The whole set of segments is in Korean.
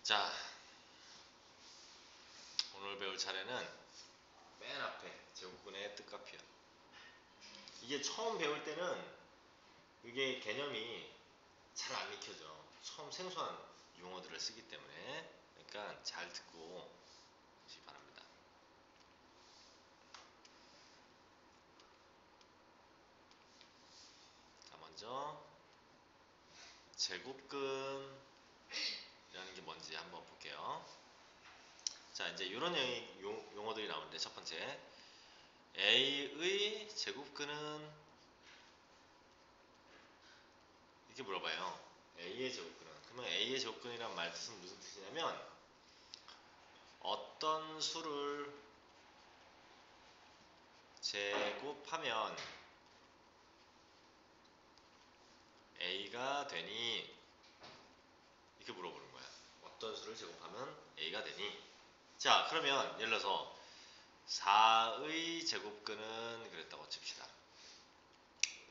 자, 오늘 배울 차례는 맨 앞에 제곱근의 뜻값이야. 이게 처음 배울 때는 이게 개념이 잘 안 익혀져. 처음 생소한 용어들을 쓰기 때문에. 그러니까 잘 듣고 오시기 바랍니다. 자, 먼저 제곱근이라는 게 뭔지 한번 볼게요. 자, 이제 이런 용어들이 나오는데, 첫 번째 A의 제곱근은 이렇게 물어봐요. A의 제곱근은. 그러면 A의 제곱근이란 말 뜻은 무슨 뜻이냐면, 어떤 수를 제곱하면 A가 되니? 이렇게 물어보는 거야. 어떤 수를 제곱하면 A가 되니? 자, 그러면 예를 들어서 4의 제곱근은 그랬다고 칩시다.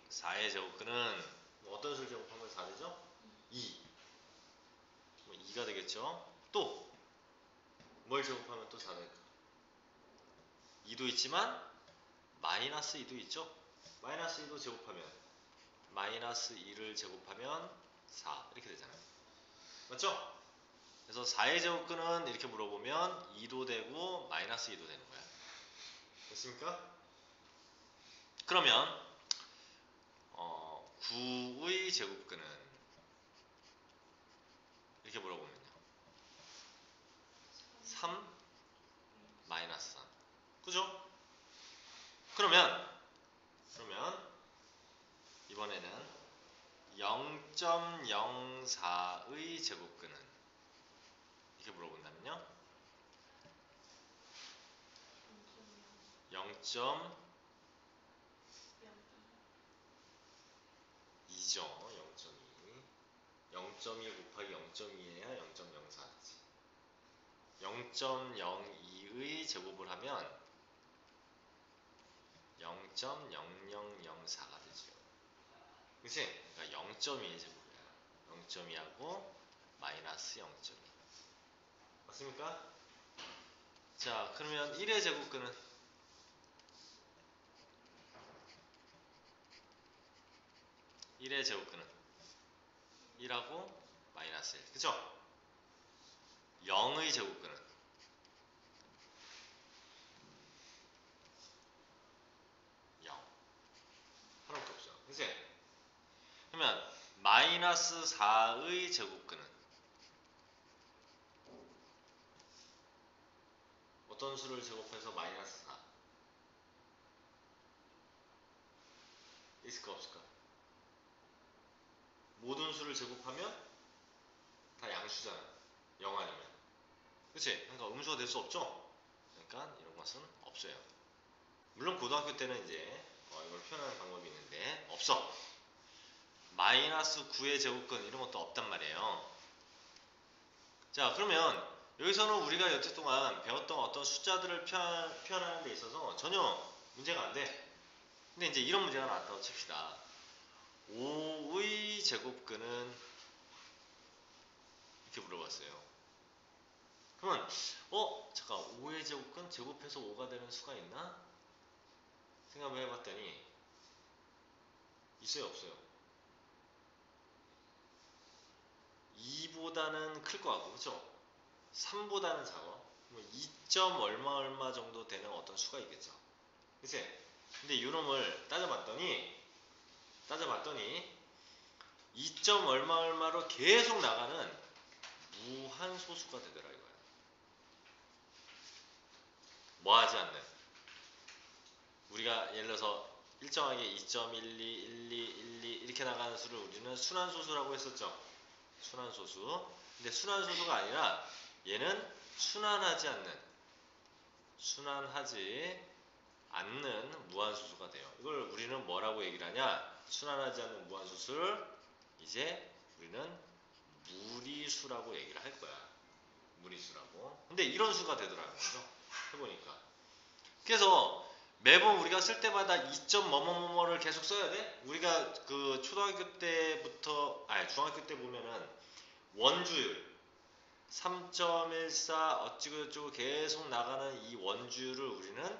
4의 제곱근은 어떤 수를 제곱하면 4되죠? 2. 2가 되겠죠? 또 뭘 제곱하면 또 4 될까? 2도 있지만 마이너스 2도 있죠? 마이너스 2도 제곱하면 마이너스 2를 제곱하면 4 이렇게 되잖아요. 맞죠? 그래서 4의 제곱근은 이렇게 물어보면 2도 되고 마이너스 2도 되는 거야. 됐습니까? 그러면 9의 제곱근은 이렇게 물어보면요. 3 마이너스 3. 그죠? 그러면 이번에는 0.04의 제곱근은 이렇게 물어본다면요. 0.2죠. 0.2. 0.2 곱하기 0.2해야 0.04지. 0.02의 제곱을 하면 0.0004가 되죠. 그치? 그러니까 0.2의 제곱이야. 0.2하고 마이너스 0.2. 맞습니까? 자, 그러면 1의 제곱근은 1의 제곱근은 1하고 마이너스 1. 그쵸? 0의 제곱근은 0. 하나밖에 없죠. 그치? 그러면 마이너스 4의 제곱근은 어떤 수를 제곱해서 마이너스 4? 있을까 없을까? 모든 수를 제곱하면 다 양수잖아. 0 아니면. 그치? 그러니까 음수가 될 수 없죠? 그러니까 이런 것은 없어요. 물론 고등학교 때는 이제 이걸 표현하는 방법이 있는데 없어. 마이너스 9의 제곱근 이런 것도 없단 말이에요. 자, 그러면 여기서는 우리가 여태 동안 배웠던 어떤 숫자들을 표현하는 데 있어서 전혀 문제가 안 돼. 근데 이제 이런 문제가 나왔다고 칩시다. 5의 제곱근은 이렇게 물어봤어요. 그러면 잠깐 5의 제곱근 제곱해서 5가 되는 수가 있나? 생각을 해봤더니 있어요 없어요? 2보다는 클 것 같고 그쵸? 3보다는 작아. 2점 얼마 얼마 정도 되는 어떤 수가 있겠죠. 그치? 근데 이놈을 따져봤더니 2점 얼마 얼마로 계속 나가는 무한소수가 되더라 이거야. 뭐하지 않는. 우리가 예를 들어서 일정하게 2.12, 12, 12 이렇게 나가는 수를 우리는 순환소수라고 했었죠. 순환소수. 근데 순환소수가 아니라 얘는 순환하지 않는 무한소수가 돼요. 이걸 우리는 뭐라고 얘기를 하냐? 순환하지 않는 무한소수를 이제 우리는 무리수라고 얘기를 할 거야. 무리수라고. 근데 이런 수가 되더라고요. 해보니까. 그래서 매번 우리가 쓸 때마다 2점 뭐뭐뭐를 계속 써야 돼? 우리가 그 초등학교 때부터 중학교 때 보면은 원주율 3.14 어찌고저찌고 계속 나가는 이 원주를 우리는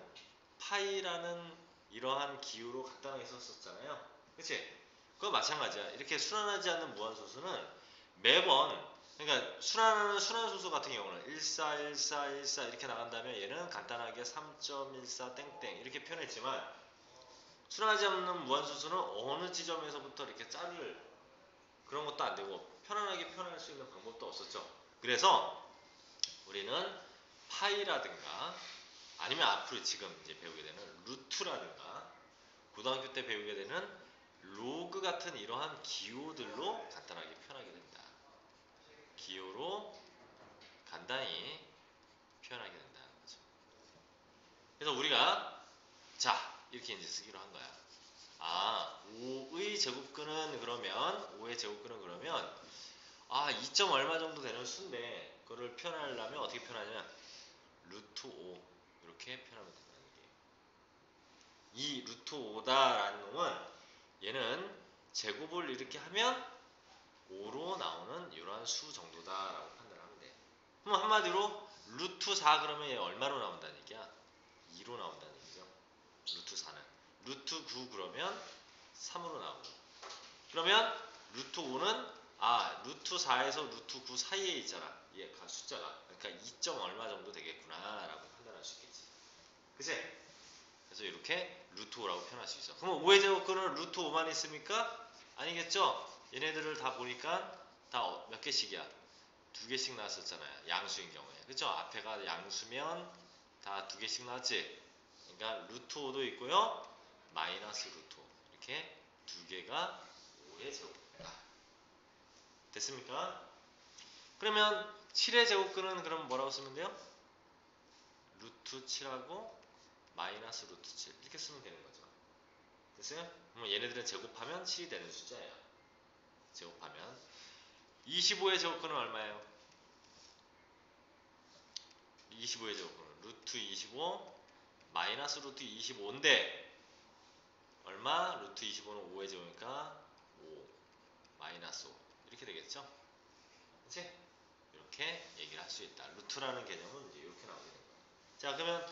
파이라는 이러한 기호로 간단하게 썼었잖아요. 그치? 그거 마찬가지야. 이렇게 순환하지 않는 무한소수는 매번, 그러니까 순환하는 순환소수 같은 경우는 14, 14, 14 이렇게 나간다면 얘는 간단하게 3.14 땡땡 이렇게 표현했지만 순환하지 않는 무한소수는 어느 지점에서부터 이렇게 자를 그런 것도 안 되고 편안하게 표현할 수 있는 방법도 없었죠. 그래서 우리는 파이라든가 아니면 앞으로 지금 이제 배우게 되는 루트라든가 고등학교 때 배우게 되는 로그 같은 이러한 기호들로 간단하게 표현하게 된다. 기호로 간단히 표현하게 된다는 거죠. 그래서 우리가 자 이렇게 이제 쓰기로 한 거야. 아 5의 제곱근은 그러면 5의 제곱근은 그러면 2점 얼마 정도 되는 수인데 그거를 표현하려면 어떻게 표현하냐면 루트 5 이렇게 표현하면 된다는 얘기예요. 이 루트 5다라는 놈은 얘는 제곱을 이렇게 하면 5로 나오는 이러한 수 정도다라고 판단을 하면 돼. 그럼 한마디로 루트 4 그러면 얘 얼마로 나온다는 얘기야? 2로 나온다는 얘기죠. 루트 4는. 루트 9 그러면 3으로 나오고. 그러면 루트 5는 루트 4에서 루트 9 사이에 있잖아. 얘 숫자가. 그러니까 2점 얼마 정도 되겠구나라고 판단할 수 있겠지. 그치? 그래서 이렇게 루트 5라고 표현할 수 있어. 그럼 5의 제곱근은 루트 5만 있습니까? 아니겠죠? 얘네들을 다 보니까 다 몇 개씩이야? 두 개씩 나왔었잖아요. 양수인 경우에. 그쵸? 앞에가 양수면 다 두 개씩 나왔지? 그러니까 루트 5도 있고요. 마이너스 루트 5. 이렇게 두 개가 5의 제곱근이다. 됐습니까? 그러면 7의 제곱근은 그럼 뭐라고 쓰면 돼요? 루트 7하고 마이너스 루트 7 이렇게 쓰면 되는 거죠. 됐어요? 그럼 얘네들은 제곱하면 7이 되는 숫자예요. 제곱하면 25의 제곱근은 얼마예요? 25의 제곱근은 루트 25 마이너스 루트 25인데 얼마? 루트 25는 5의 제곱이니까 5 마이너스 5 이렇게 되겠죠? 그치? 이렇게 얘기를 할 수 있다. 루트라는 개념은 이제 이렇게 나오게 된 거예요. 자 그러면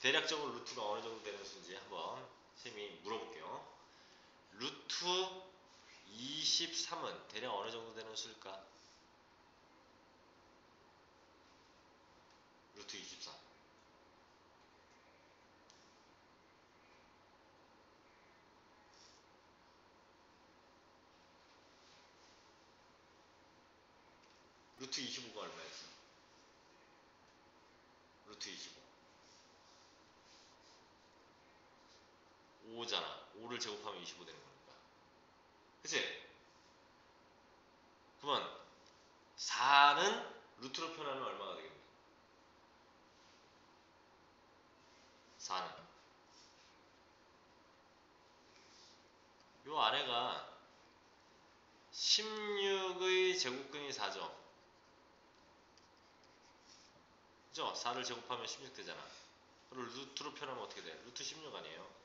대략적으로 루트가 어느 정도 되는 수인지 한번 선생님이 물어볼게요. 루트 23은 대략 어느 정도 되는 수일까? 루트 23. 루트 25가 얼마였어? 루트 25. 5잖아. 5를 제곱하면 25 되는 거니까. 그치? 그러면 4는 루트로 표현하면 얼마가 되겠니? 4는. 요 아래가 16의 제곱근이 4죠. 그죠? 4를 제곱하면 16 되잖아. 그리고 루트로 표현하면 어떻게 돼? 루트 16 아니에요?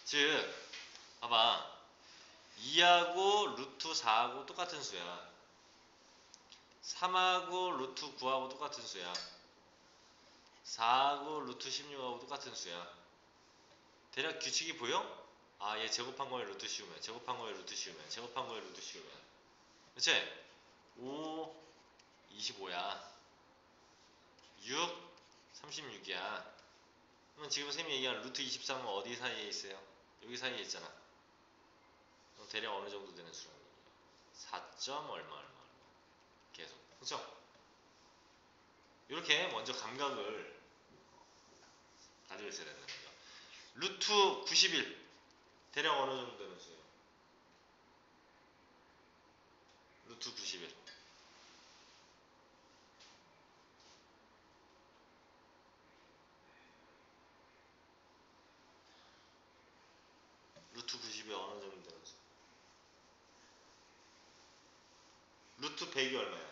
즉, 봐봐. 2하고 루트 4하고 똑같은 수야. 3하고 루트 9하고 똑같은 수야. 4하고 루트 16하고 똑같은 수야. 대략 규칙이 보여? 얘 제곱한 거에 루트 씌우면, 제곱한 거에 루트 씌우면, 제곱한 거에 루트 씌우면. 그치? 5, 25야. 6, 36이야. 그럼 지금 쌤이 얘기한 루트 23은 어디 사이에 있어요? 여기 사이에 있잖아. 그럼 대략 어느 정도 되는 수라는 얘기야? 4점 얼마 얼마 얼마. 계속. 그쵸? 이렇게 먼저 감각을 가지고 있어야 된다는 거죠. 루트 91 대략 어느 정도 되는 수예요? 루트 91 루트 90이 어느 정도 되는 수? 루트 100이 얼마야?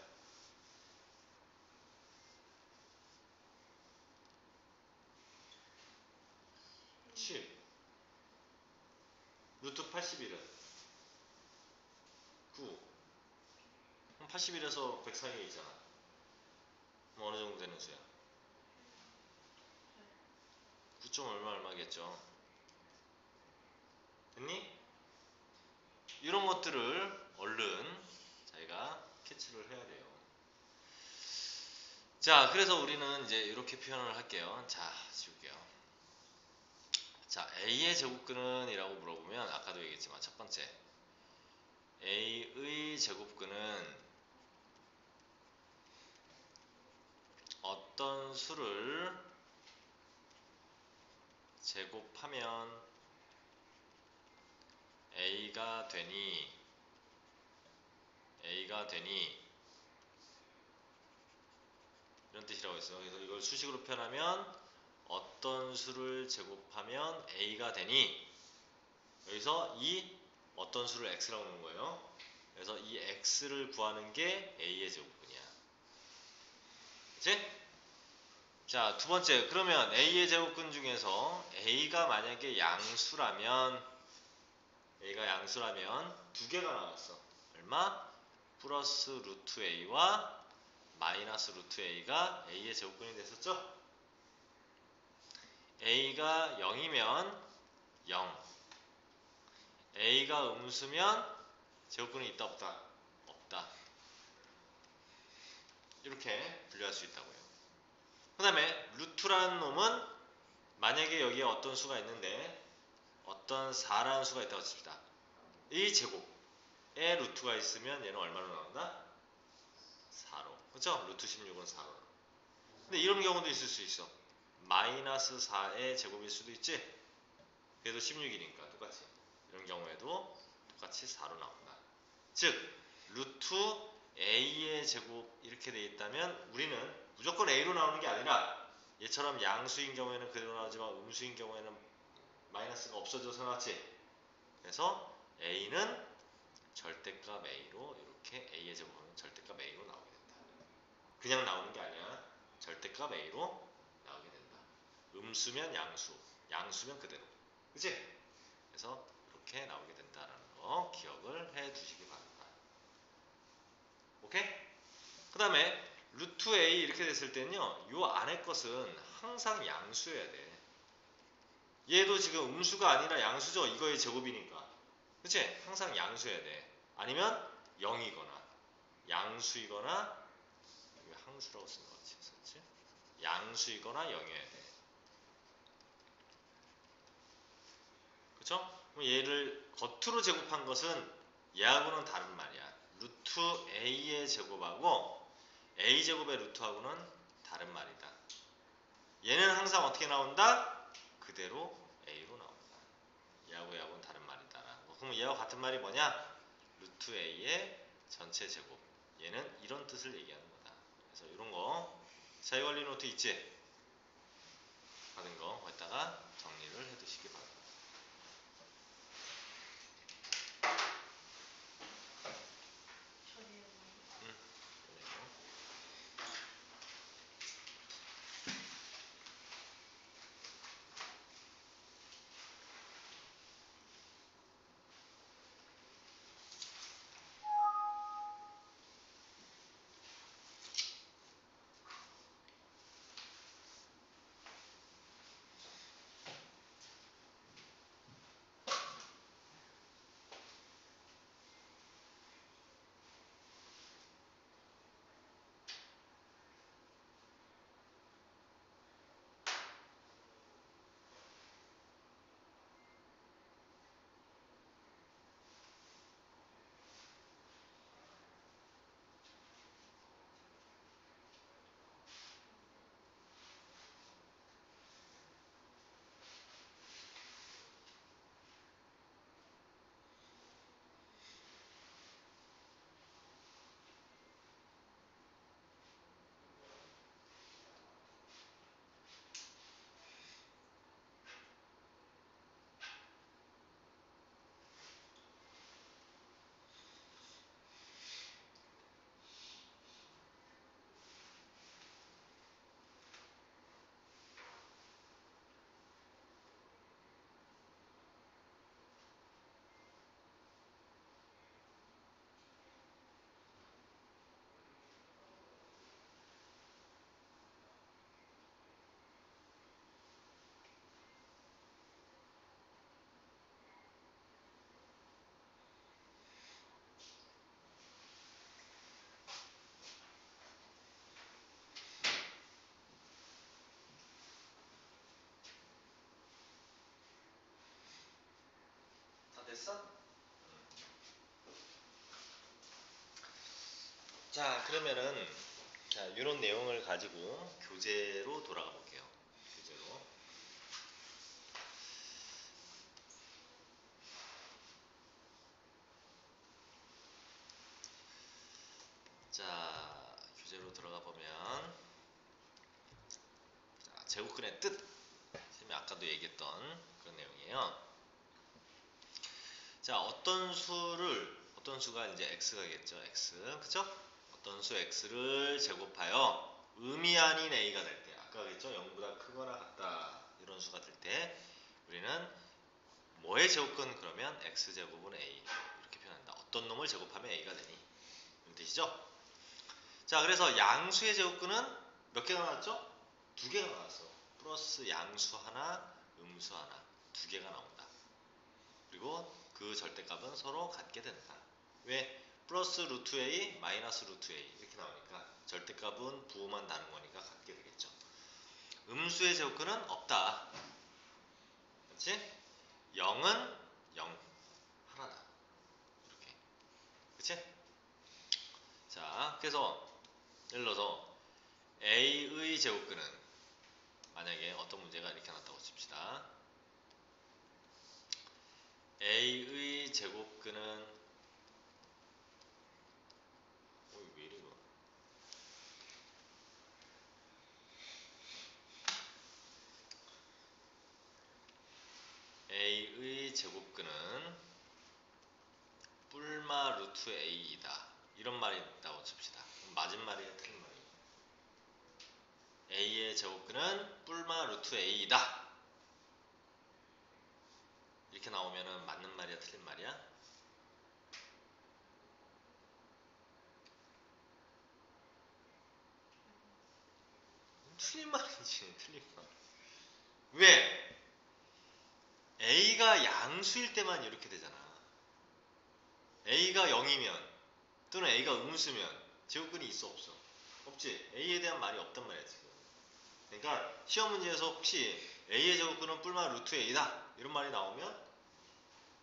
7 루트 81은 9 81에서 100 사이에 있잖아. 그럼 어느 정도 되는 수야? 9점 얼마겠죠. 됐니? 이런 것들을 얼른 자기가 캐치를 해야 돼요. 자, 그래서 우리는 이제 이렇게 표현을 할게요. 자, 지울게요. 자, A의 제곱근은 이라고 물어보면 아까도 얘기했지만 첫 번째 A의 제곱근은 어떤 수를 제곱하면 A가 되니 이런 뜻이라고 했어요. 그래서 이걸 수식으로 표현하면 어떤 수를 제곱하면 A가 되니 여기서 이 어떤 수를 X라고 하는 거예요. 그래서 이 X를 구하는 게 A의 제곱근이야. 그치? 자, 두 번째. 그러면 A의 제곱근 중에서 A가 만약에 양수라면 두 개가 나왔어. 얼마? 플러스 루트 A와 마이너스 루트 A가 A의 제곱근이 됐었죠? A가 0이면 0. A가 음수면 제곱근이 있다 없다? 없다. 이렇게 분류할 수 있다고요. 그 다음에 루트라는 놈은 만약에 여기에 어떤 수가 있는데 어떤 4라는 수가 있다고 칩시다. 이 제곱에 루트가 있으면 얘는 얼마로 나온다? 4로. 그쵸? 루트 16은 4로. 근데 이런 경우도 있을 수 있어. 마이너스 4의 제곱일 수도 있지? 그래도 16이니까 똑같이. 이런 경우에도 똑같이 4로 나온다. 즉, 루트 A의 제곱 이렇게 돼 있다면 우리는 무조건 A로 나오는 게 아니라 얘처럼 양수인 경우에는 그대로 나오지만 음수인 경우에는 마이너스가 없어져서 나왔지. 그래서 A는 절대값 A로 이렇게 A의 제곱은 절대값 A로 나오게 된다. 그냥 나오는 게 아니야. 절대값 A로 나오게 된다. 음수면 양수, 양수면 그대로. 그치? 그래서 이렇게 나오게 된다라는 거 기억을 해 두시기 바랍니다. 오케이? 그 다음에 루트 A 이렇게 됐을 때는요. 이 안에 것은 항상 양수여야 돼. 얘도 지금 음수가 아니라 양수죠. 이거의 제곱이니까. 그치? 항상 양수여야 돼. 아니면 0이거나 양수이거나 왜 항수라고 쓴 것 같지? 썼지? 양수이거나 0이어야 돼. 그쵸? 그럼 얘를 겉으로 제곱한 것은 얘하고는 다른 말이야. 루트 A의 제곱하고 A제곱의 루트하고는 다른 말이다. 얘는 항상 어떻게 나온다? 그대로 A로 나온다. 얘하고는 다른 말이다. 그럼 얘와 같은 말이 뭐냐? 루트 A의 전체 제곱. 얘는 이런 뜻을 얘기하는 거다. 그래서 이런 거 자유 관리 노트 있지? 받은 거 거기다가 정리를 해두시기 바랍니다. 자, 그러면은 자, 이런 내용을 가지고 교재로 돌아가 볼게요. 교재로. 자, 교재로 들어가 보면 자, 제곱근의 뜻. 선생님이 아까도 얘기했던 그런 내용이에요. 자, 어떤 수가 이제 x가겠죠. x. 그쵸? 어떤 수 x를 제곱하여 의미 아닌 a가 될 때, 아까 그랬죠? 0보다 크거나 같다. 이런 수가 될 때, 우리는 뭐의 제곱근 그러면 x제곱은 a. 이렇게 표현한다. 어떤 놈을 제곱하면 a가 되니. 이런 뜻이죠? 자, 그래서 양수의 제곱근은 몇 개가 나왔죠? 두 개가 나왔어. 플러스 양수 하나, 음수 하나. 두 개가 나온다. 그리고 그 절대값은 서로 같게 된다. 왜? 플러스 루트 a, 마이너스 루트 a 이렇게 나오니까 절대값은 부호만 다른 거니까 같게 되겠죠. 음수의 제곱근은 없다. 그렇지? 0은 0 하나다. 이렇게. 그렇지? 자, 그래서 예를 들어서 a의 제곱근은 만약에 어떤 문제가 이렇게 나왔다고 칩시다. a의 제곱근은 왜 이래 이거? a의 제곱근은 뿔마 루트 a이다. 이런 말이 있다고 칩시다. 맞은 말이에요, 틀린 말이에요? a의 제곱근은 뿔마 루트 a이다. 이렇게 나오면은 맞는 말이야, 틀린 말이야? 틀린 말이지, 틀린 말. 왜? a가 양수일 때만 이렇게 되잖아. a가 0이면 또는 a가 음수면 제곱근이 있어 없어? 없지. a에 대한 말이 없단 말이야 지금. 그러니까 시험 문제에서 혹시 a의 제곱근은 뿔마 루트 a다 이런 말이 나오면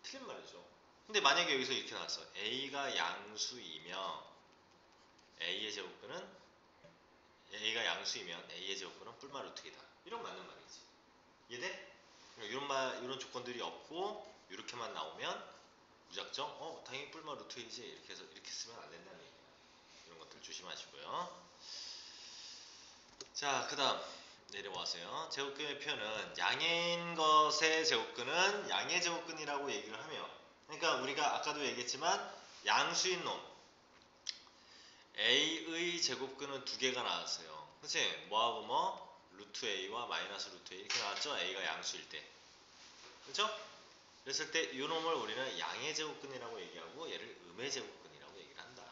틀린 말이죠. 근데 만약에 여기서 이렇게 나왔어. a가 양수이며 a의 제곱근은 a가 양수이면 a의 제곱근은 뿔마 루트이다. 이런 맞는 말이지. 이해돼? 이런 말, 이런 조건들이 없고 이렇게만 나오면 무작정 당연히 뿔마 루트이지 이렇게 해서 이렇게 쓰면 안 된다는 얘기야. 이런 것들 조심하시고요. 자, 그 다음 내려와서요. 제곱근의 표현은 양인 것의 제곱근은 양의 제곱근이라고 얘기를 하며, 그러니까 우리가 아까도 얘기했지만 양수인 놈 a의 제곱근은 두 개가 나왔어요. 그치? 뭐하고 뭐? 루트 a와 마이너스 루트 a 이렇게 나왔죠? a가 양수일 때. 그렇죠? 그랬을 때 이 놈을 우리는 양의 제곱근이라고 얘기하고 얘를 음의 제곱근이라고 얘기를 한다.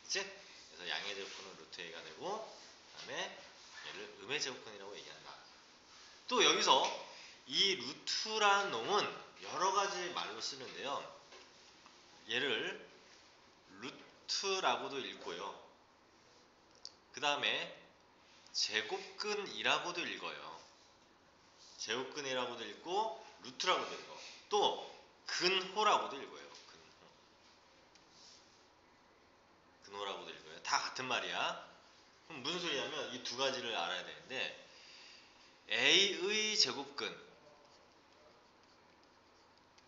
그치? 그래서 양의 제곱근은 루트 a가 되고 그 다음에 얘를 음의 제곱근이라고 얘기한다. 또 여기서 이 루트라는 놈은 여러 가지 말로 쓰는데요. 얘를 루트라고도 읽고요. 그 다음에 제곱근이라고도 읽어요. 제곱근이라고도 읽고 루트라고도 읽어. 또 근호라고도 읽어요. 근호라고도 읽어요. 다 같은 말이야. 그럼 무슨 소리냐면 이 두 가지를 알아야 되는데 a의 제곱근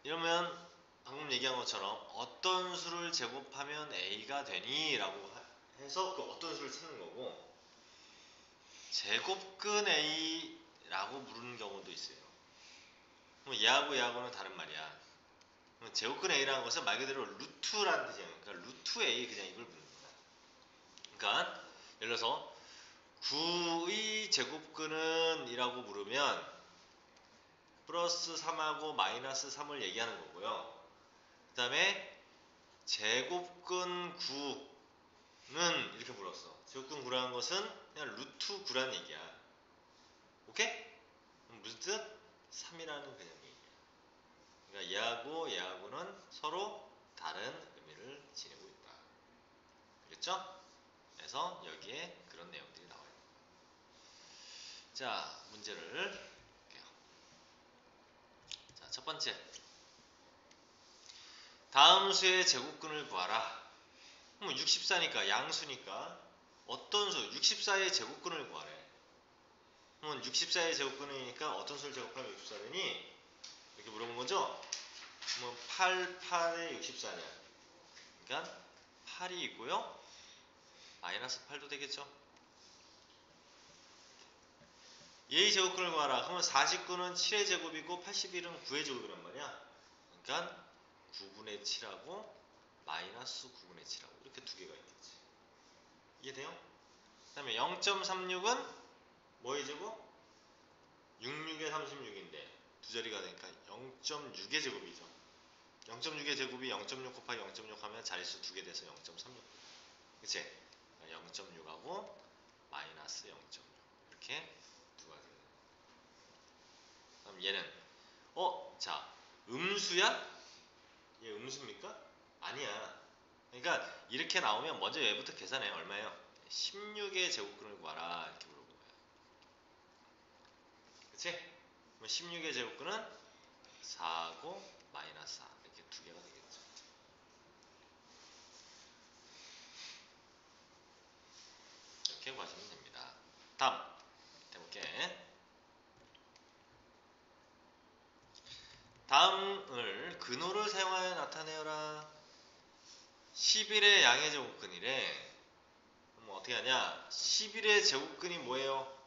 이러면 방금 얘기한 것처럼 어떤 수를 제곱하면 a가 되니? 라고 해서 그 어떤 수를 찾는 거고 제곱근 a라고 부르는 경우도 있어요. 그럼 얘하고 얘하고는 다른 말이야. 그럼 제곱근 a라는 것은 말 그대로 루트라는 뜻이에요. 그러니까 루트 a 그냥 이걸 부르는 거야. 그러니까 예를 들어서 9의 제곱근은 이라고 부르면 플러스 3하고 마이너스 3을 얘기하는 거고요. 그 다음에 제곱근 9는 이렇게 불렀어. 제곱근 9라는 것은 그냥 루트 9라는 얘기야. 오케이? 그럼 무슨 뜻? 3이라는 그냥 얘기야. 그러니까 얘하고 얘하고는 서로 다른 의미를 지니고 있다. 알겠죠? 그래서 여기에 그런 내용들이 나와요. 자, 문제를 볼게요. 자, 첫 번째. 다음 수의 제곱근을 구하라. 그럼 64니까 양수니까 어떤 수? 64의 제곱근을 구하래. 그러면 64의 제곱근이니까 어떤 수를 제곱하면 64 되니? 이렇게 물어본 거죠? 그러면 8, 8에 64냐? 그러니까 8이 있고요. 마이너스 8도 되겠죠? 얘의 제곱근을 구하라. 그러면 49는 7의 제곱이고 81은 9의 제곱이란 말이야. 그러니까 9분의 7하고 마이너스 9분의 7하고 이렇게 두 개가 있겠지. 이해돼요? 그 다음에 0.36은 뭐의 제곱? 66의 36인데 두 자리가 되니까 0.6의 제곱이죠. 0.6의 제곱이 0.6 곱하기 0.6 하면 자릿수 두 개 돼서 0.36. 그치? 0.6하고 마이너스 0.6 이렇게 두 가지가 돼요. 그럼 얘는 자 음수야? 얘 음수입니까? 아니야. 그러니까 이렇게 나오면 먼저 얘부터 계산해. 얼마예요? 16의 제곱근을 구하라 이렇게 물어본 거야. 그치? 그럼 16의 제곱근은 4하고 마이너스 4 이렇게 두 개가 되겠죠. 이렇게 구하시면 됩니다. 다음 해볼게. 다음을 근호를 사용하여 나타내어라. 11의 양의 제곱근이래. 그럼 어떻게 하냐? 11의 제곱근이 뭐예요?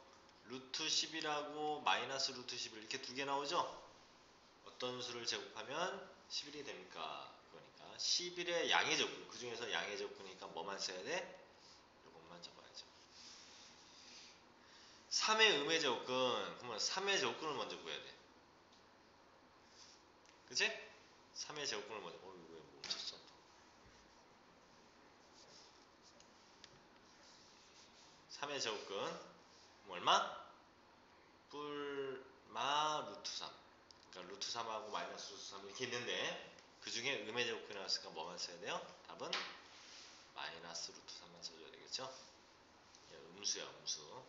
루트 11하고 마이너스 루트 11 이렇게 두 개 나오죠? 어떤 수를 제곱하면 11이 됩니까? 그러니까 11의 양의 제곱근, 그 중에서 양의 제곱근이니까 뭐만 써야 돼? 이것만 적어야죠. 3의 음의 제곱근, 그러면 3의 제곱근을 먼저 구해야 돼. 그치? 3의 제곱근을 먼저, 이거 왜 멈췄어? 3의 제곱근, 그럼 얼마? 뿔마 루트 3. 그러니까 루트 3하고 마이너스 루트 3 이렇게 있는데 그 중에 음의 제곱근이 나왔으니까 뭐만 써야 돼요? 답은 마이너스 루트 3만 써줘야 되겠죠? 음수야, 음수.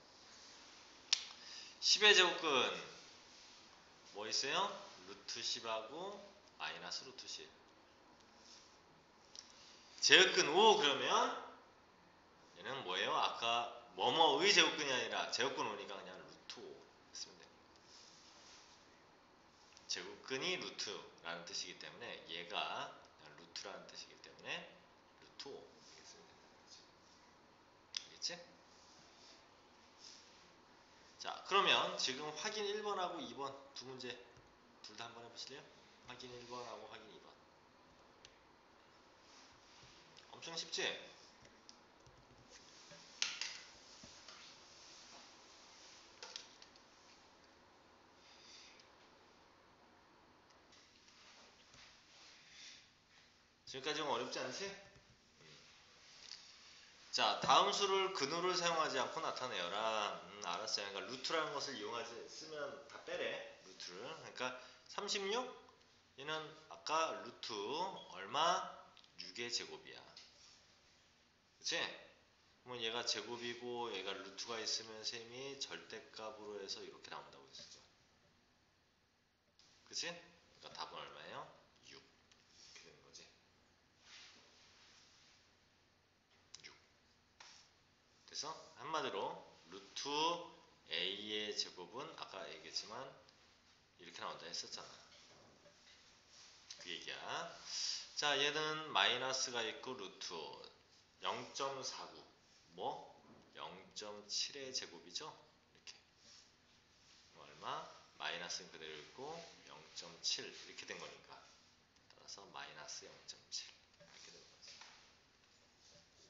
10의 제곱근 뭐 있어요? 루트 10하고 마이너스 루트 10. 제곱근 5 그러면 얘는 뭐예요? 아까 뭐뭐의 제곱근이 아니라 제곱근 5니까 그냥 루트 5 쓰면 됩니다. 제곱근이 루트라는 뜻이기 때문에 얘가 그냥 루트라는 뜻이기 때문에 루트 5 이렇게 쓰면 된다는 거죠. 알겠지? 자, 그러면 지금 확인 1번하고 2번 두 문제 둘 다 한번 해보실래요? 확인 1번하고 확인 2번. 엄청 쉽지? 지금까지는 어렵지 않지? 자, 다음 수를 근호를 사용하지 않고 나타내어라. 알았어요. 그러니까 루트라는 것을 이용하지 쓰면 다 빼래. 루트를. 그러니까 36 얘는 아까 루트 얼마? 6의 제곱이야. 그치? 그러면 얘가 제곱이고 얘가 루트가 있으면 셈이 절대값으로 해서 이렇게 나온다고 했었죠. 그치? 그러니까 답은 얼마예요? 6 이렇게 되는 거지. 6. 그래서 한마디로 루트 a의 제곱은 아까 얘기했지만 이렇게 나온다 했었잖아. 그 얘기야. 자, 얘는 마이너스가 있고 루트 0.49 뭐? 0.7의 제곱이죠? 이렇게 얼마? 마이너스는 그대로 있고 0.7 이렇게 된 거니까 따라서 마이너스 0.7 이렇게 되는 거지.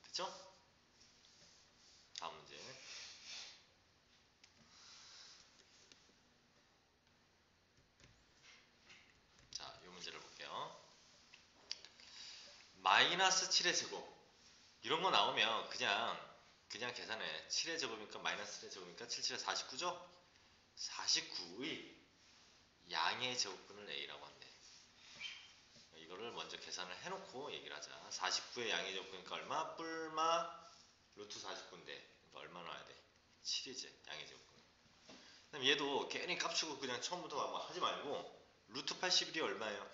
됐죠? 다음 문제. 자, 이 문제를 볼게요. 마이너스 7의 제곱 이런 거 나오면 그냥 계산해. 7의 제곱이니까 마이너스 7의 제곱이니까 7, 7에 49죠? 49의 양의 제곱근을 A라고 한대. 이거를 먼저 계산을 해놓고 얘기를 하자. 49의 양의 제곱근이니까 얼마? 뿔마 루트 49인데 그러니까 얼마 나와야 돼? 7이지 양의 제곱근. 그럼 얘도 괜히 깝치고 그냥 처음부터 막 하지 말고 루트 81이 얼마예요?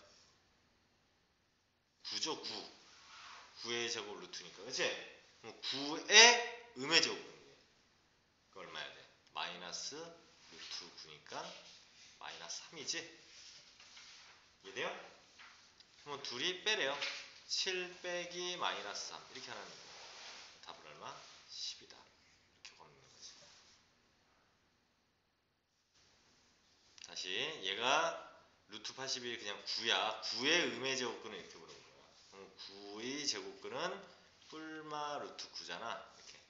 9죠 9. 9의 제곱 루트니까, 그치? 그럼 9의 음의 제곱근이에요. 그 얼마야 돼? 마이너스 루트 9니까 마이너스 3이지? 이해돼요? 그럼 둘이 빼래요. 7 빼기 마이너스 3 이렇게 하는 거예요. 답은 얼마? 10이다. 이렇게 보는 거지. 다시 얘가 루트 81 그냥 9야. 9의 음의 제곱근은 이렇게 부르는 거야. 그럼 9의 제곱근은 뿔마 루트 9잖아. 이렇게.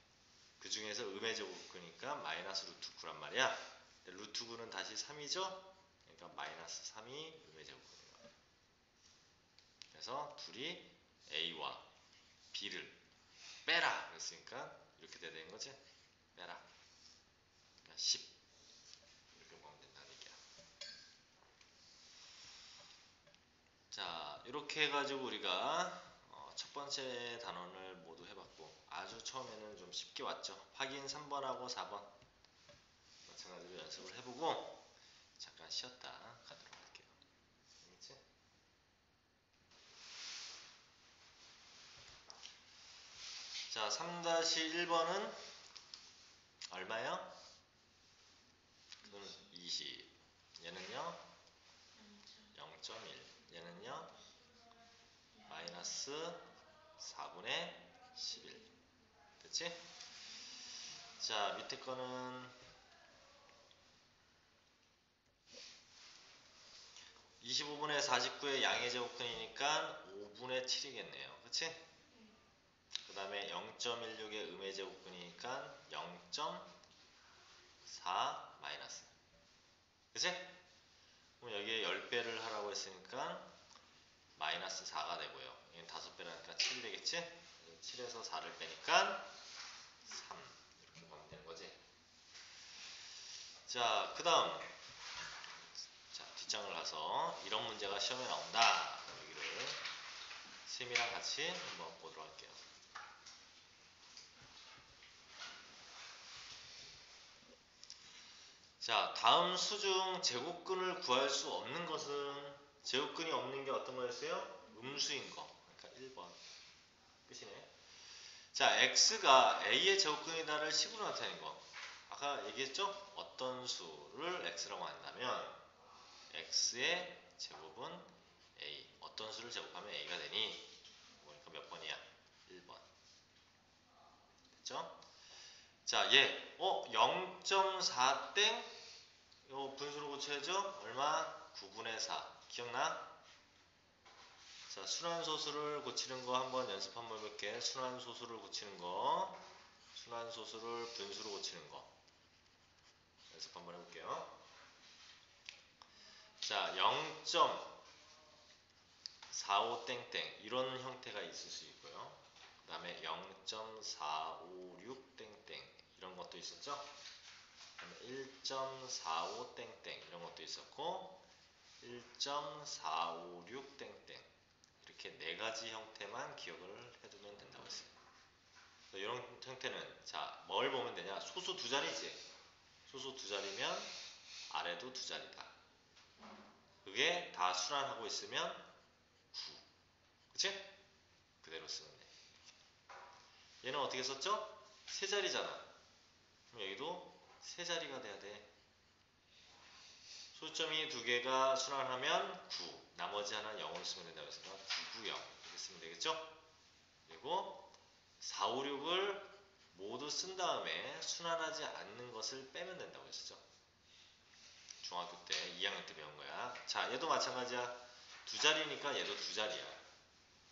그 중에서 음의 제곱근이니까 마이너스 루트 9란 말이야. 루트 9는 다시 3이죠? 그러니까 마이너스 3이 음의 제곱근인 거야. 그래서 둘이 A와 B를 빼라 그랬으니까 이렇게 돼야 되는 거지? 빼라. 그러니까 10 이렇게 보면 된다는 얘기야. 자, 이렇게 해가지고 우리가 첫 번째 단원을 모두 해봤고 아주 처음에는 좀 쉽게 왔죠. 확인 3번하고 4번 마찬가지로 연습을 해보고 잠깐 쉬었다 가도록 할게요. 알겠지? 자, 3-1번은 얼마예요? 그건 20. 얘는요? 0.1. 얘는요? 마이너스 4분의 11. 됐지? 자, 밑에 거는 25분의 49의 양의 제곱근이니까 5분의 7이겠네요. 그치? 그 다음에 0.16의 음의 제곱근이니까 0.4 마이너스. 그치? 그럼 여기에 10배를 하라고 했으니까 마이너스 4가 되고요. 여기는 5배라니까 7이 되겠지? 7에서 4를 빼니까 3. 이렇게 보면 되는 거지. 자, 그 다음. 자, 뒷장을 가서 이런 문제가 시험에 나온다. 여기를 셈이랑 같이 한번 보도록 할게요. 자, 다음 수 중 제곱근을 구할 수 없는 것은 제곱근이 없는 게 어떤 거였어요? 음수인 거. 그러니까 1번. 끝이네. 자, x가 a의 제곱근이다를 식으로 나타낸 거. 아까 얘기했죠? 어떤 수를 x라고 한다면 x의 제곱은 a. 어떤 수를 제곱하면 a가 되니? 보니까 몇 번이야? 1번. 됐죠? 자, 얘 0.4 땡? 요 분수로 고쳐야죠? 얼마? 9분의 4. 기억나? 자, 순환소수를 고치는 거 한번 연습 한번 해볼게. 순환소수를 고치는 거. 순환소수를 분수로 고치는 거. 연습 한번 해볼게요. 자, 0.45 땡땡 이런 형태가 있을 수 있고요. 그 다음에 0.456 땡땡 이런 것도 있었죠. 그 다음에 1.45 땡땡 이런 것도 있었고 1.456 땡땡 이렇게 네 가지 형태만 기억을 해두면 된다고 했어요. 이런 형태는 자, 뭘 보면 되냐? 소수 두 자리지. 소수 두 자리면 아래도 두 자리다. 그게 다 순환하고 있으면 9. 그치? 그대로 쓰면 돼. 얘는 어떻게 썼죠? 세 자리잖아. 그럼 여기도 세 자리가 돼야 돼. 소점이 두 개가 순환하면 9. 나머지 하나는 0으로 쓰면 된다고 했으니까 9, 9, 0. 이렇게 쓰면 되겠죠? 그리고 4, 5, 6을 모두 쓴 다음에 순환하지 않는 것을 빼면 된다고 했었죠. 중학교 때 2학년 때 배운 거야. 자, 얘도 마찬가지야. 두 자리니까 얘도 두 자리야.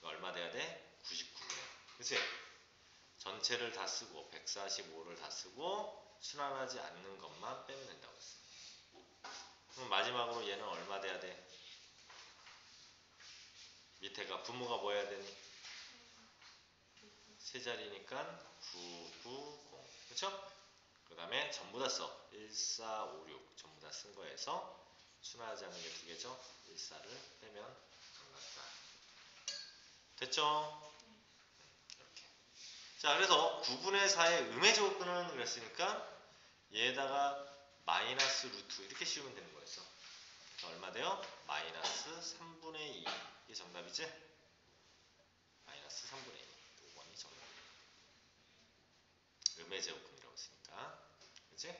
얼마 돼야 돼? 99개. 그치? 전체를 다 쓰고 145를 다 쓰고 순환하지 않는 것만 빼면 된다고 했어. 그럼 마지막으로 얘는 얼마 돼야 돼? 밑에가 분모가 뭐 해야 되니? 세 자리니까 9, 9, 0. 그쵸? 그 다음에 전부 다 써. 1, 4, 5, 6 전부 다 쓴 거에서 순환하지 않는 게 두 개죠. 1, 4를 빼면 정답이다. 됐죠? 이렇게. 자, 그래서 9분의 4의 음의 제곱근은 그랬으니까 얘에다가 마이너스 루트 이렇게 씌우면 되는 거였어. 얼마 돼요? 마이너스 3분의 2. 이게 정답이지? 마이너스 3분의 2. 음의 제곱근이라고 했으니까. 그치?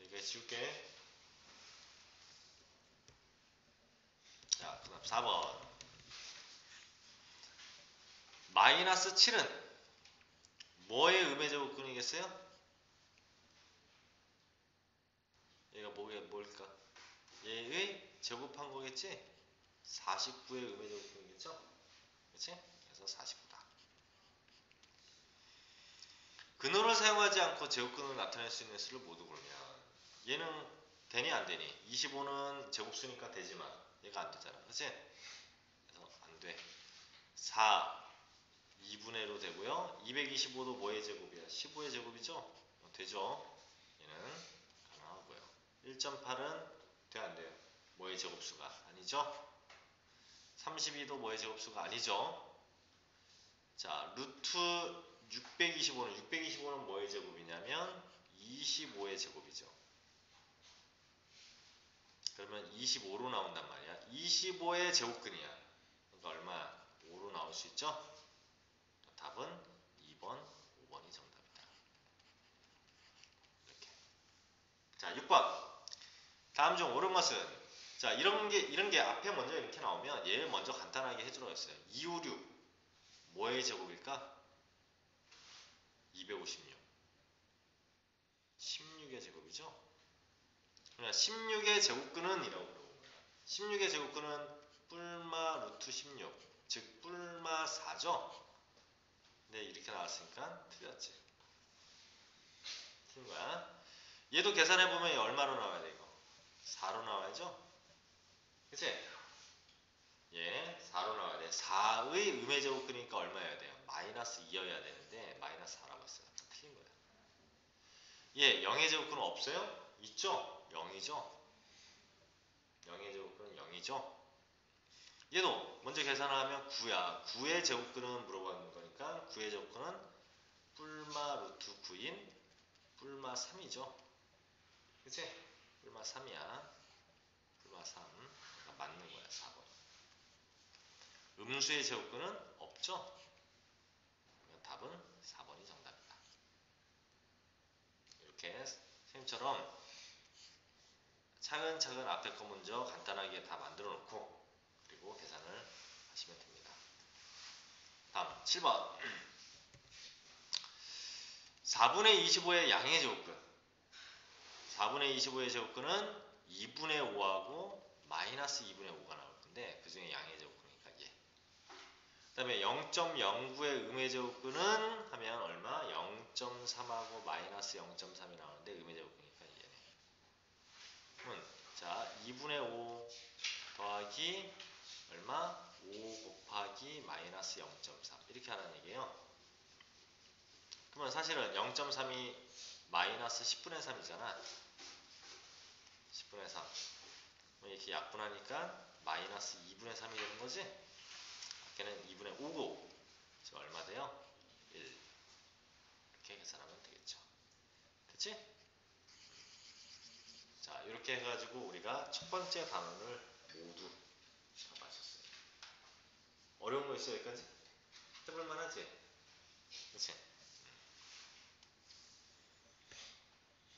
여기까지 지울게. 자, 그 다음 4번. 마이너스 7은 뭐의 음의 제곱근이겠어요? 얘가 뭘까? 얘의 제곱한 거겠지? 49의 음의 제곱근이겠죠? 그치? 그래서 49다. 근호를 사용하지 않고 제곱근을 나타낼 수 있는 수를 모두 고르면 얘는 되니 안 되니? 25는 제곱수니까 되지만 얘가 안 되잖아. 그치? 그래서 안 돼. 4 2분의 1로 되고요. 225도 뭐의 제곱이야? 15의 제곱이죠? 되죠? 얘는 가능하고요. 1.8은 돼 안 돼요? 뭐의 제곱수가 아니죠? 32도 뭐의 제곱수가 아니죠? 자, 루트 625는 뭐의 제곱이냐면 25의 제곱이죠. 그러면 25로 나온단 말이야. 25의 제곱근이야. 그러니까 얼마야? 5로 나올 수 있죠? 답은 2번, 5번이 정답이다. 이렇게. 자, 6번. 다음 중 옳은 것은 자, 이런 게 앞에 먼저 이렇게 나오면 얘를 먼저 간단하게 해주라고 했어요. 256 뭐의 제곱일까? 256. 16의 제곱이죠? 그러니까 16의 제곱근은 이라고 부르는 거야. 16의 제곱근은 뿔마 루트 16, 즉 뿔마 4죠? 근데 이렇게 나왔으니까 틀렸지. 틀린 거야. 얘도 계산해보면 얼마로 나와야 돼, 이거? 4로 나와야죠? 그치? 예, 4로 나와야 돼. 4의 음의 제곱근이니까 얼마여야 돼요? 마이너스 2여야 되는데 마이너스 4라고 했어요. 틀린 거야. 예, 0의 제곱근은 없어요? 있죠? 0이죠? 0의 제곱근은 0이죠? 얘도 먼저 계산을 하면 9야. 9의 제곱근은 물어보는 거니까 9의 제곱근은 뿔마 루트 9인 뿔마 3이죠. 그치? 뿔마 3이야. 뿔마 3. 그러니까 맞는 거야. 4번. 음수의 제곱근은 없죠? 그러면 답은 4번이 정답이다. 이렇게 선생님처럼 차근차근 앞에 거 먼저 간단하게 다 만들어 놓고 그리고 계산을 하시면 됩니다. 다음 7번 4분의 25의 양의 제곱근 4분의 25의 제곱근은 2분의 5하고 마이너스 2분의 5가 나올 건데 그 중에 양의 제곱근이니까 얘. 그 다음에 0.09의 음의 제곱근은 하면 얼마? 0.3하고 마이너스 0.3이 나오는데 음의 제곱근이니까 얘네. 그러면 자 2분의 5 더하기 얼마? 5 곱하기 마이너스 0.3 이렇게 하는 얘기예요. 그러면 사실은 0.3이 마이너스 10분의 3이잖아. 10분의 3. 이렇게 약분하니까 마이너스 2분의 3이 되는 거지? 아까는 2분의 5고 지금 얼마 돼요? 1. 이렇게 계산하면 되겠죠. 됐지? 자, 이렇게 해가지고 우리가 첫 번째 단원을 모두 다 마쳤어요. 어려운 거 있어 여기까지? 해볼만 하지? 그치?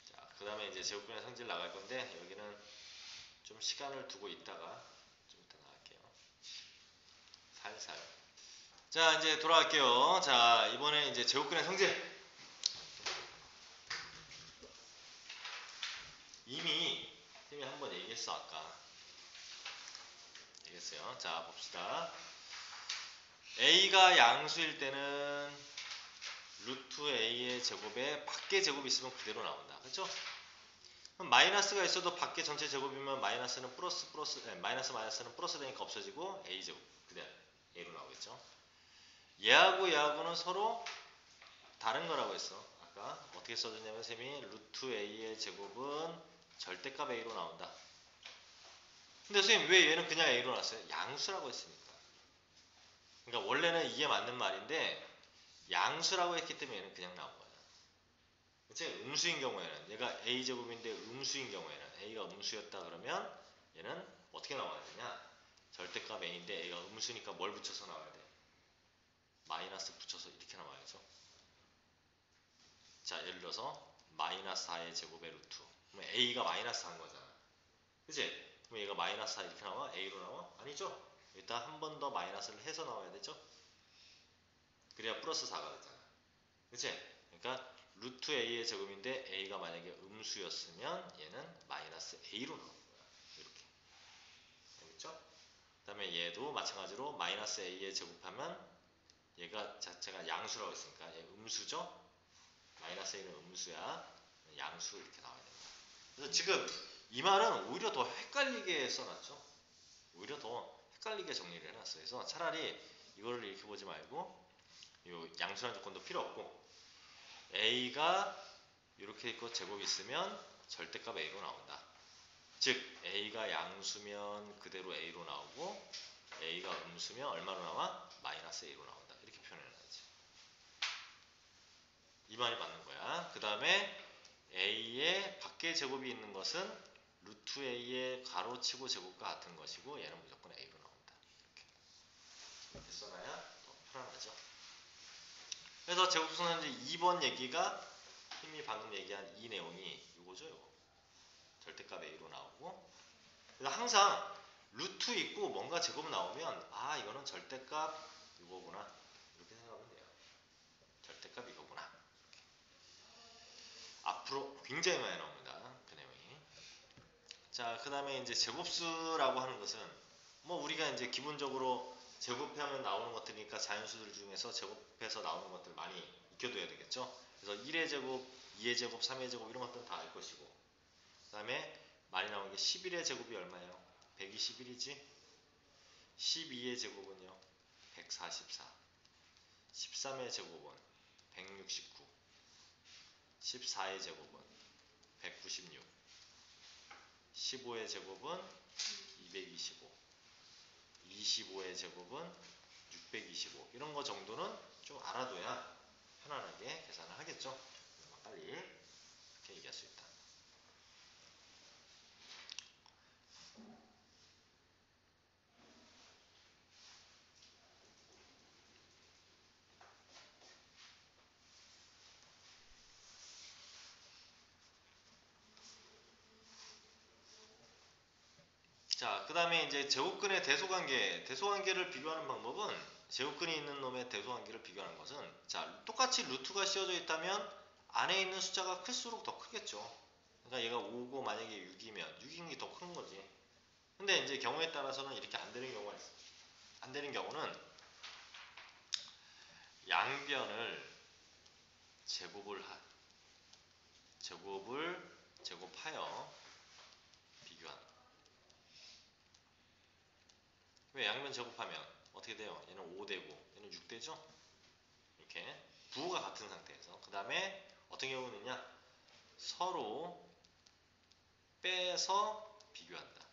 자, 그 다음에 이제 제곱근의 성질 나갈 건데 여기는 좀 시간을 두고 있다가 좀 이따 나갈게요. 살살. 자, 이제 돌아갈게요. 자, 이번에 이제 제곱근의 성질. 이미 선생님이 한번 얘기했어, 아까. 얘기했어요. 자, 봅시다. A가 양수일 때는 루트 A의 제곱에 밖에 제곱이 있으면 그대로 나온다. 그렇죠? 그럼 마이너스가 있어도 밖에 전체 제곱이면 마이너스는 마이너스는 플러스 되니까 없어지고 A 제곱 그대로 A로 나오겠죠. 얘하고 얘하고는 서로 다른 거라고 했어. 아까 어떻게 써줬냐면 쌤이 루트 A의 제곱은 절대값 A로 나온다. 근데 선생님 왜 얘는 그냥 A로 나왔어요? 양수라고 했으니까. 그러니까 원래는 이게 맞는 말인데 양수라고 했기 때문에 얘는 그냥 나온 거야. 그치? 음수인 경우에는 얘가 A제곱인데 음수인 경우에는 A가 음수였다 그러면 얘는 어떻게 나와야 되냐? 절대값 A인데 A가 음수니까 뭘 붙여서 나와야 돼? 마이너스 붙여서 이렇게 나와야죠. 자, 예를 들어서 마이너스 4의 제곱의 루트. 그럼 a가 마이너스 4인 거잖아. 그치? 그럼 얘가 마이너스 4 이렇게 나와? a로 나와? 아니죠? 일단 한 번 더 마이너스를 해서 나와야 되죠? 그래야 플러스 4가 되잖아. 그치? 그러니까 루트 a의 제곱인데 a가 만약에 음수였으면 얘는 마이너스 a로 나오는 거야. 이렇게. 알겠죠? 그 다음에 얘도 마찬가지로 마이너스 a에 제곱하면 얘가 자체가 양수라고 했으니까 얘 음수죠? 마이너스 a는 음수야. 양수 이렇게 나와야 된다. 그래서 지금 이 말은 오히려 더 헷갈리게 써놨죠? 오히려 더 헷갈리게 정리를 해놨어요. 그래서 차라리 이거를 이렇게 보지 말고 이 양수라는 조건도 필요 없고 a가 이렇게 있고 제곱이 있으면 절대값 a로 나온다. 즉 a가 양수면 그대로 a로 나오고 a가 음수면 얼마로 나와? 마이너스 a로 나온다. 이렇게 표현해놔야지. 이 말이 맞는 거야. 그 다음에 a의 밖에 제곱이 있는 것은 루트 a의 가로치고 제곱과 같은 것이고 얘는 무조건 a로 나온다. 이렇게 써놔야 더 편안하죠. 그래서 제곱수는 이제 2번 얘기가 힘이 방금 얘기한 이 내용이 이거죠. 이거. 절대값 a로 나오고 그래서 항상 루트 있고 뭔가 제곱 나오면 아 이거는 절대값 이거구나 이렇게 생각하면 돼요. 절대값 이거구나. 앞으로 굉장히 많이 나옵니다. 그 내용이. 자, 그 다음에 이제 제곱수라고 하는 것은 뭐 우리가 이제 기본적으로 제곱하면 나오는 것들이니까 자연수들 중에서 제곱해서 나오는 것들 많이 익혀둬야 되겠죠. 그래서 1의 제곱, 2의 제곱, 3의 제곱 이런 것들은 다 알 것이고 그 다음에 많이 나오는 게 11의 제곱이 얼마예요? 121이지. 12의 제곱은요? 144. 13의 제곱은 169. 14의 제곱은 196. 15의 제곱은 225. 25의 제곱은 625. 이런 거 정도는 좀 알아둬야 편안하게 계산을 하겠죠. 빨리 이렇게 얘기할 수 있다. 자, 그 다음에 이제 제곱근의 대소관계. 대소관계를 비교하는 방법은 제곱근이 있는 놈의 대소관계를 비교하는 것은 자, 똑같이 루트가 씌워져 있다면 안에 있는 숫자가 클수록 더 크겠죠. 그러니까 얘가 5고 만약에 6이면 6인 게 더 큰 거지. 근데 이제 경우에 따라서는 이렇게 안 되는 경우가 있어. 안 되는 경우는 양변을 제곱하여 비교한다. 왜 양변 제곱하면 어떻게 돼요? 얘는 5되고 얘는 6되죠? 이렇게 부호가 같은 상태에서 그 다음에 어떤 경우는요 서로 빼서 비교한다.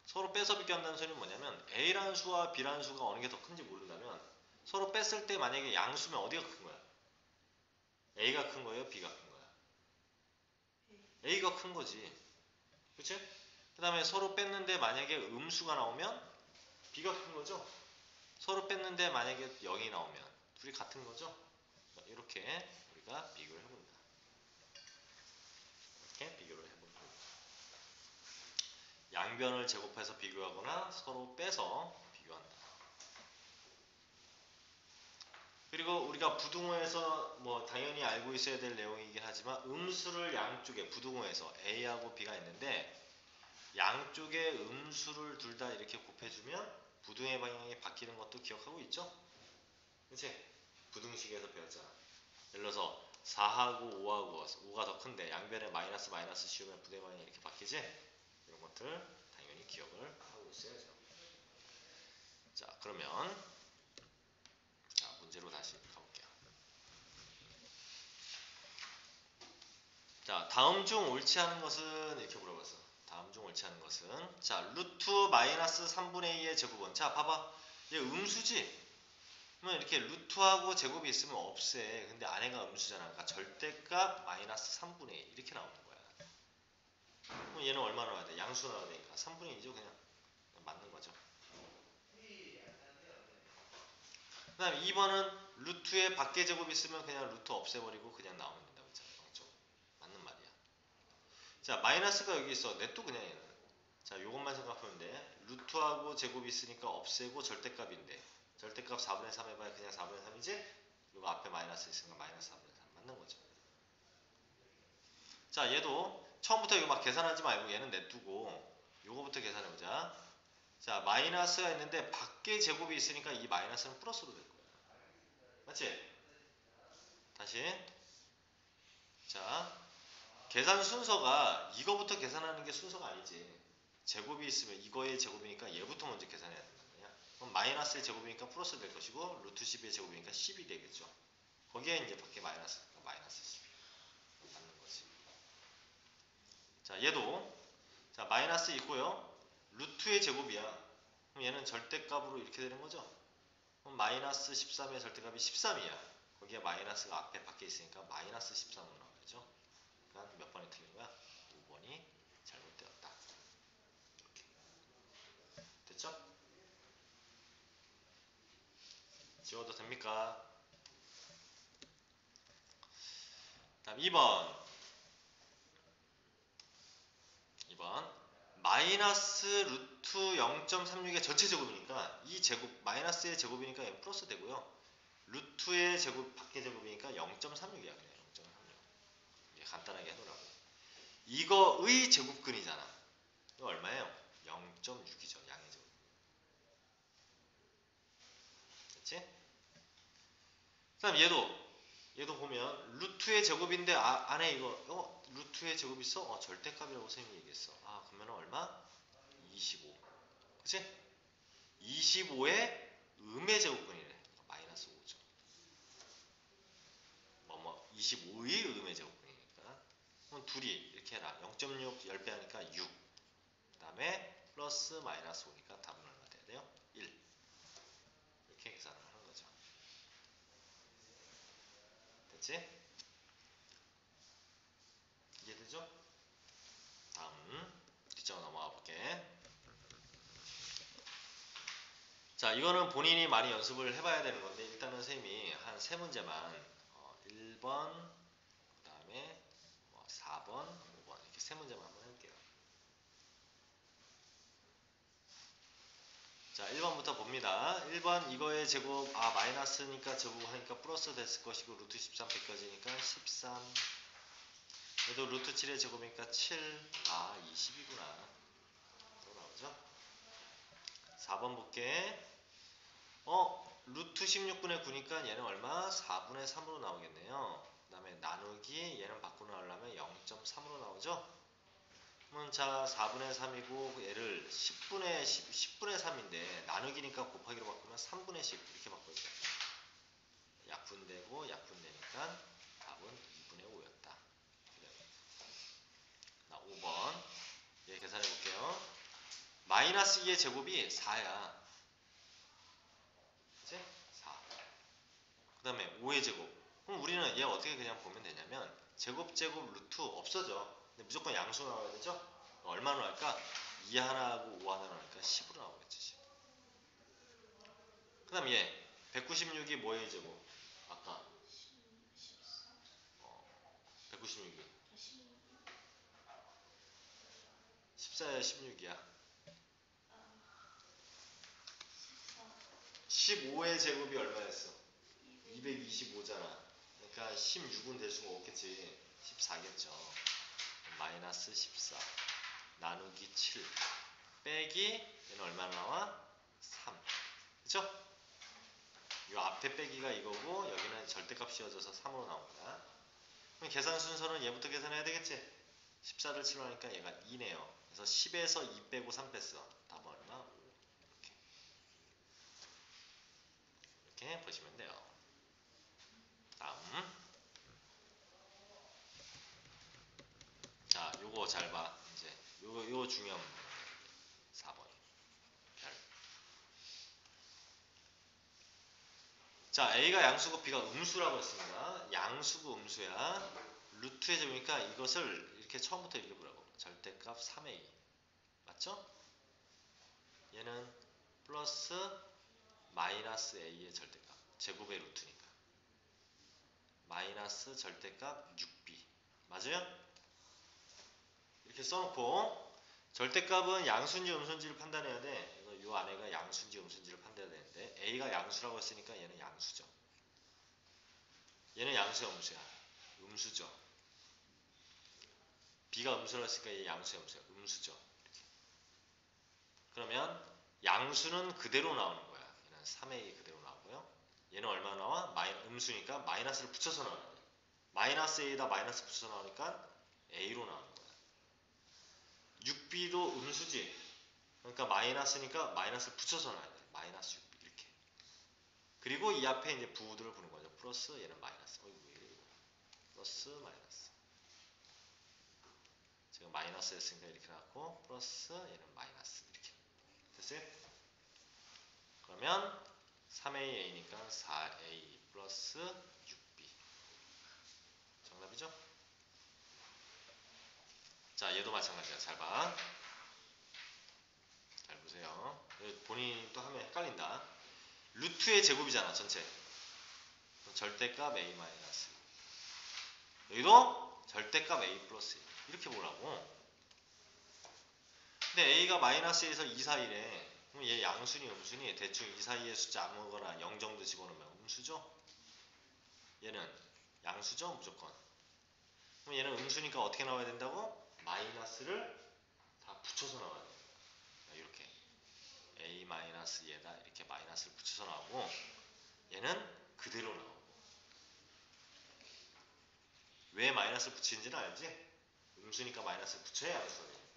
서로 빼서 비교한다는 소리는 뭐냐면 A라는 수와 B라는 수가 어느 게 더 큰지 모른다면 서로 뺐을 때 만약에 양수면 어디가 큰 거야? A가 큰 거예요? B가 큰 거야? A가 큰 거지. 그치? 그 다음에 서로 뺐는데 만약에 음수가 나오면 B가 큰 거죠? 서로 뺐는데 만약에 0이 나오면 둘이 같은 거죠? 이렇게 우리가 비교를 해본다. 이렇게 비교를 해본다. 양변을 제곱해서 비교하거나 서로 빼서 비교한다. 그리고 우리가 부등호에서 뭐 당연히 알고 있어야 될 내용이긴 하지만 음수를 양쪽에 부등호에서 A하고 B가 있는데 양쪽에 음수를 둘 다 이렇게 곱해주면 부등의 방향이 바뀌는 것도 기억하고 있죠? 그치? 부등식에서 배웠잖아. 예를 들어서 4하고 5하고 5가 더 큰데 양변에 마이너스 마이너스 씌우면 부등의 방향이 이렇게 바뀌지? 이런 것들 당연히 기억을 하고 있어야죠. 자, 그러면 자, 문제로 다시 가볼게요. 자, 다음 중 옳지 않은 것은 이렇게 물어봤어. 다음 중 옳지 않은 것은 자, 루트 마이너스 3분의 2의 제곱은 자, 봐봐. 얘 음수지? 그러면 이렇게 루트하고 제곱이 있으면 없애. 근데 안에가 음수잖아. 그러니까 절대값 마이너스 3분의 2 이렇게 나오는 거야. 그럼 얘는 얼마 나와야 돼? 양수 나와야 되니까 3분의 2죠 그냥. 맞는 거죠. 그 다음에 2번은 루트에 밖에 제곱이 있으면 그냥 루트 없애버리고 그냥 나오면 된다고 했잖아. 0점. 맞는 말이야. 자, 마이너스가 여기 있어. 냅둬 그냥 얘는. 자, 요것만 생각하면 돼. 루트하고 제곱이 있으니까 없애고 절대값인데 절대값 4분의 3 해봐야 그냥 4분의 3이지? 요거 앞에 마이너스 있으니까 마이너스 4분의 3 맞는 거죠. 자, 얘도 처음부터 이거 막 계산하지 말고 얘는 냅두고 요거부터 계산해보자. 자, 마이너스가 있는데 밖에 제곱이 있으니까 이 마이너스는 플러스로 될 거야. 맞지? 다시. 자, 계산 순서가 이거부터 계산하는 게 순서가 아니지. 제곱이 있으면 이거의 제곱이니까 얘부터 먼저 계산해야 된단 말이야. 그럼 마이너스의 제곱이니까 플러스 될 것이고 루트 12의 제곱이니까 10이 되겠죠. 거기에 이제 밖에 마이너스니까 마이너스 10 맞는 거지. 자, 얘도 자 마이너스 있고요. 루트의 제곱이야. 그럼 얘는 절대값으로 이렇게 되는 거죠. 그럼 마이너스 13의 절대값이 13이야. 거기에 마이너스가 앞에 밖에 있으니까 마이너스 13으로 나와야죠. 그러니까 몇 번이 틀린 거야? 5번이 잘못되었다. 이렇게. 됐죠? 지워도 됩니까? 다음 2번. 마이너스 루트 0.36의 전체 제곱이니까 이 제곱 마이너스의 제곱이니까 n 플러스 되고요. 루트의 제곱 밖의 제곱이니까 0.36이야 그냥 0.36. 이게 간단하게 해놓으라고. 이거의 제곱근이잖아. 이거 얼마예요? 0.6이죠 양의 제곱. 됐지? 그다음 얘도 보면 루트의 제곱인데 안에 이거 루트의 제곱 있어? 절대값이라고 선생님이 얘기했어. 그러면 얼마? 25. 그치? 25의 음의 제곱근이래. 마이너스 5죠. 25의 음의 제곱근이니까. 그럼 둘이 이렇게 해라. 0.6 10배 하니까 6. 그 다음에 플러스 마이너스 5니까 답은 얼마 돼야 돼요? 1. 이렇게 계산을 하는 거죠. 됐지? 이해되죠? 다음 뒷장 넘어가 볼게. 자, 이거는 본인이 많이 연습을 해봐야 되는 건데 일단은 선생님이 한 세 문제만 1번, 그 다음에 4번, 5번 이렇게 세 문제만 한번 해볼게요. 자, 1번부터 봅니다. 1번 이거의 제곱 마이너스니까 제곱하니까 플러스 됐을 것이고 루트 13 100까지니까 13. 얘도 루트 7의 제곱이니까 7. 20이구나. 또 나오죠? 4번 볼게. 루트 16분의 9니까 얘는 얼마? 4분의 3으로 나오겠네요. 그 다음에 나누기 얘는 밖으로 나오려면 0.3으로 나오죠? 그러면 자 4분의 3이고 얘를 10분의 3인데 나누기니까 곱하기로 바꾸면 3분의 10 이렇게 바꿔주세요. 약분되고 약분되니까 답은 2분의 5였다. 나 5번 얘 계산해 볼게요. 마이너스 2의 제곱이 4야. 그치? 4. 그 다음에 5의 제곱. 그럼 우리는 얘 어떻게 그냥 보면 되냐면 제곱 루트 없어져. 근데 무조건 양수 나와야 되죠? 얼마나 할까? 2 하나하고 5 하나 나오니까 10으로 나오겠지. 10. 그 다음 얘 196이 뭐의 제곱? 아까 196이 14야 16이야. 15의 제곱이 얼마였어? 225잖아. 그러니까 16은 될 수가 없겠지. 14겠죠. 마이너스 14 나누기 7 빼기 얘는 얼마나 나와? 3. 그쵸? 이 앞에 빼기가 이거고 여기는 절대값 씌워져서 3으로 나온다. 그럼 계산 순서는 얘부터 계산해야 되겠지? 14를 7로 하니까 얘가 2네요. 그래서 10에서 2 빼고 3 뺐어. 답은 얼마? 5. 이렇게 보시면 돼요. 다음. 자, 요거 잘 봐. 이제 요거 중요한 부분. 4번. 자, A가 양수고 B가 음수라고 했습니다. 양수고 음수야. 루트의 제곱이니까 이것을 이렇게 처음부터 이렇게 보라고. 절대값 3A. 맞죠? 얘는 플러스 마이너스 A의 절대값. 제곱의 루트니까. 마이너스 절대값 6b. 맞아요? 이렇게 써놓고 절대값은 양수인지 음수인지를 판단해야 돼. 그래서 이 안에가 양수인지 음수인지를 판단해야 되는데 a가 양수라고 했으니까 얘는 양수죠. 얘는 양수야 음수야? 음수죠. b가 음수라고 했으니까 얘 양수야 음수야? 음수죠. 이렇게. 그러면 양수는 그대로 나오는 거야. 얘는 3a 그대로 나오고요. 얘는 얼마 나와? 음수니까 마이너스를 붙여서 나와야 돼. 마이너스 a에다 마이너스 붙여서 나오니까 a로 나오는 거야. 6b도 음수지. 그러니까 마이너스니까 마이너스를 붙여서 나와야 돼. 마이너스 6b 이렇게. 그리고 이 앞에 이제 부호들을 부는 거죠. 플러스 얘는 마이너스. 플러스 마이너스. 지금 마이너스 했으니까 이렇게 나왔고 플러스 얘는 마이너스 이렇게. 됐어요? 그러면 3a니까 4a 플러스 6b. 정답이죠? 자, 얘도 마찬가지야. 잘 봐. 잘 보세요. 본인이 또 하면 헷갈린다. 루트의 제곱이잖아, 전체. 절대값 a 마이너스. 여기도 절대값 a 플러스. 이렇게 보라고. 근데 a가 마이너스에서 2 사이래. 그럼 얘 양수니 음수니 대충 이 사이의 숫자 아무거나 0 정도 집어넣으면 음수죠? 얘는 양수죠? 무조건. 그럼 얘는 음수니까 어떻게 나와야 된다고? 마이너스를 다 붙여서 나와야 돼. 이렇게. a 마이너스 얘다 이렇게 마이너스를 붙여서 나오고 얘는 그대로 나오고. 왜 마이너스를 붙이는지는 알지? 음수니까 마이너스를 붙여야 알수가 되니까.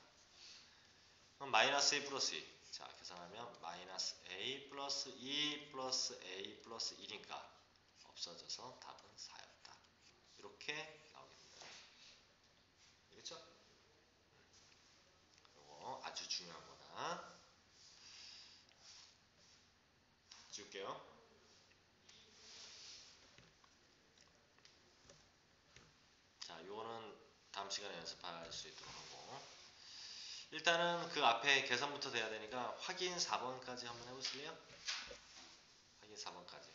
그럼 마이너스 a 플러스 2. 자, 계산하면 마이너스 a 플러스 2 플러스 a 플러스 1이니까 없어져서 답은 4였다. 이렇게 나오게 됩니다. 알겠죠? 이거 아주 중요한 거다. 지울게요. 자, 요거는 다음 시간에 연습할 수 있도록 하고 일단은 그 앞에 계산부터 돼야 되니까 확인 4번까지 한번 해보실래요? 확인 4번까지.